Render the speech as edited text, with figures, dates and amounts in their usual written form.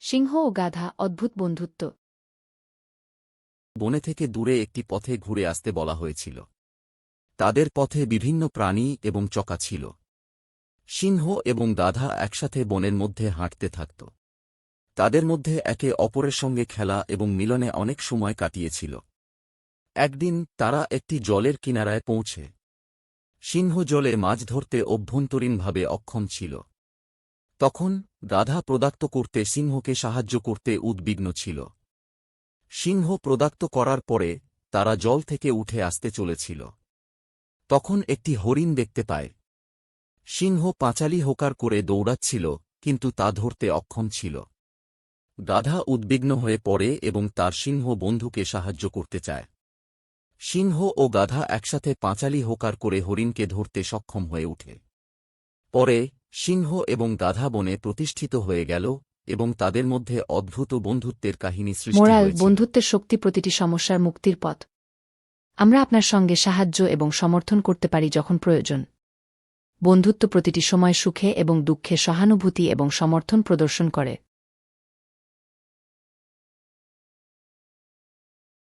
সিংহ ও গাধা অদ্ভুত বন্ধুত্ব। বনে থেকে দূরে একটি পথে ঘুরে আসতে বলা হয়েছিল। তাদের পথে বিভিন্ন প্রাণী এবং চকা ছিল। সিংহ এবং গাধা একসাথে বনের মধ্যে হাঁটতে থাকত। তাদের মধ্যে একে অপরের সঙ্গে খেলা এবং মিলনে অনেক সময় কাটিয়েছিল। একদিন তারা একটি জলের কিনারায় পৌঁছে। সিংহ জলে মাছ ধরতে অভ্যন্তরীণভাবে অক্ষম ছিল। তখন গাধা প্রদাক্ত করতে সিংহকে সাহায্য করতে উদ্বিগ্ন ছিল। সিংহ প্রদাক্ত করার পরে তারা জল থেকে উঠে আসতে চলেছিল। তখন একটি হরিণ দেখতে পায়। সিংহ পাঁচালী হোকার করে দৌড়াচ্ছিল, কিন্তু তা ধরতে অক্ষম ছিল। গাধা উদ্বিগ্ন হয়ে পড়ে এবং তার সিংহ বন্ধুকে সাহায্য করতে চায়। সিংহ ও গাধা একসাথে পাঁচালী হোকার করে হরিণকে ধরতে সক্ষম হয়ে ওঠে। পরে সিংহ এবং গাধা বনে প্রতিষ্ঠিত হয়ে গেল এবং তাদের মধ্যে অদ্ভুত বন্ধুত্বের কাহিনী সৃষ্টি মোরাল: হয়েছিল। বন্ধুত্বের শক্তি প্রতিটি সমস্যার মুক্তির পথ। আমরা আপনার সঙ্গে সাহায্য এবং সমর্থন করতে পারি যখন প্রয়োজন। বন্ধুত্ব প্রতিটি সময় সুখে এবং দুঃখে সহানুভূতি এবং সমর্থন প্রদর্শন করে।